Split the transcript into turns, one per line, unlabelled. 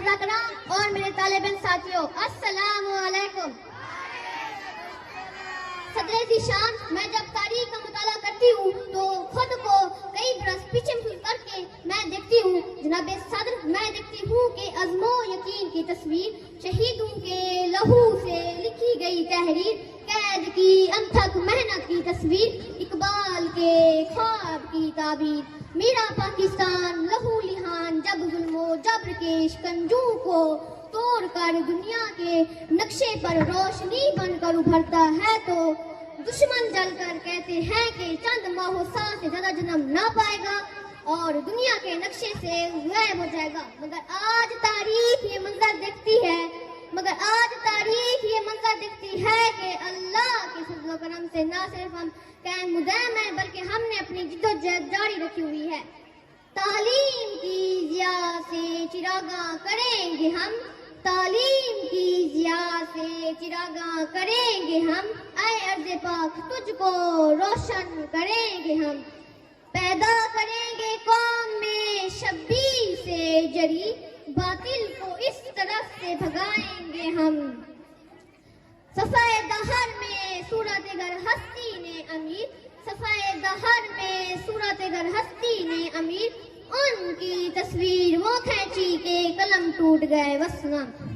اساتذہ کرام اور میرے طالب علم ساتھیوں، السلام علیکم۔ صدر ذیشان، میں جب تاریخ کا مطالعہ کرتی ہوں تو خود کو کئی برس پیچھے محسوس کر کے میں دیکھتی ہوں جناب صدر، میں دیکھتی ہوں کہ عزم و یقین کی تصویر، شہیدوں کے لہو سے لکھی گئی تحریر، قید کی انتھک محنت کی تصویر، اقبال کے خواب کی تعبیر، میرا پاکستان لہو لہان جب ظلم و جبر کے شکنجوں کو توڑ کر دنیا کے نقشے پر روشنی بن کر ابھرتا ہے تو دشمن جل کر کہتے ہیں کہ چند ماہ و سال سے زیادہ جنم نہ پائے گا اور دنیا کے نقشے سے غائب ہو جائے گا۔ مگر آج تاریخ یہ منظر دیکھتی ہے کہ اللہ کے فضل و کرم سے نہ صرف ہم قائم مدام ہیں بلکہ ہم نے اپنی جد و جہد جاری رکھی ہوئی ہے۔ تعلیم کی ضیاء سے چراغاں کریں گے ہم، تعلیم کی ضیاء سے چراغاں کریں گے ہم، اے ارض پاک تجھ کو روشن کریں گے ہم، پیدا کریں گے قوم میں شبیر سے جری، باطل کو اس طرف سے بھگائیں گے ہم۔ صفائے دہر میں صورت گر ہستی نے امیر، صفائے دہر میں صورت گر ہستی نے امیر، ان کی تصویر وہ کھینچی کہ قلم ٹوٹ گئے وسلم۔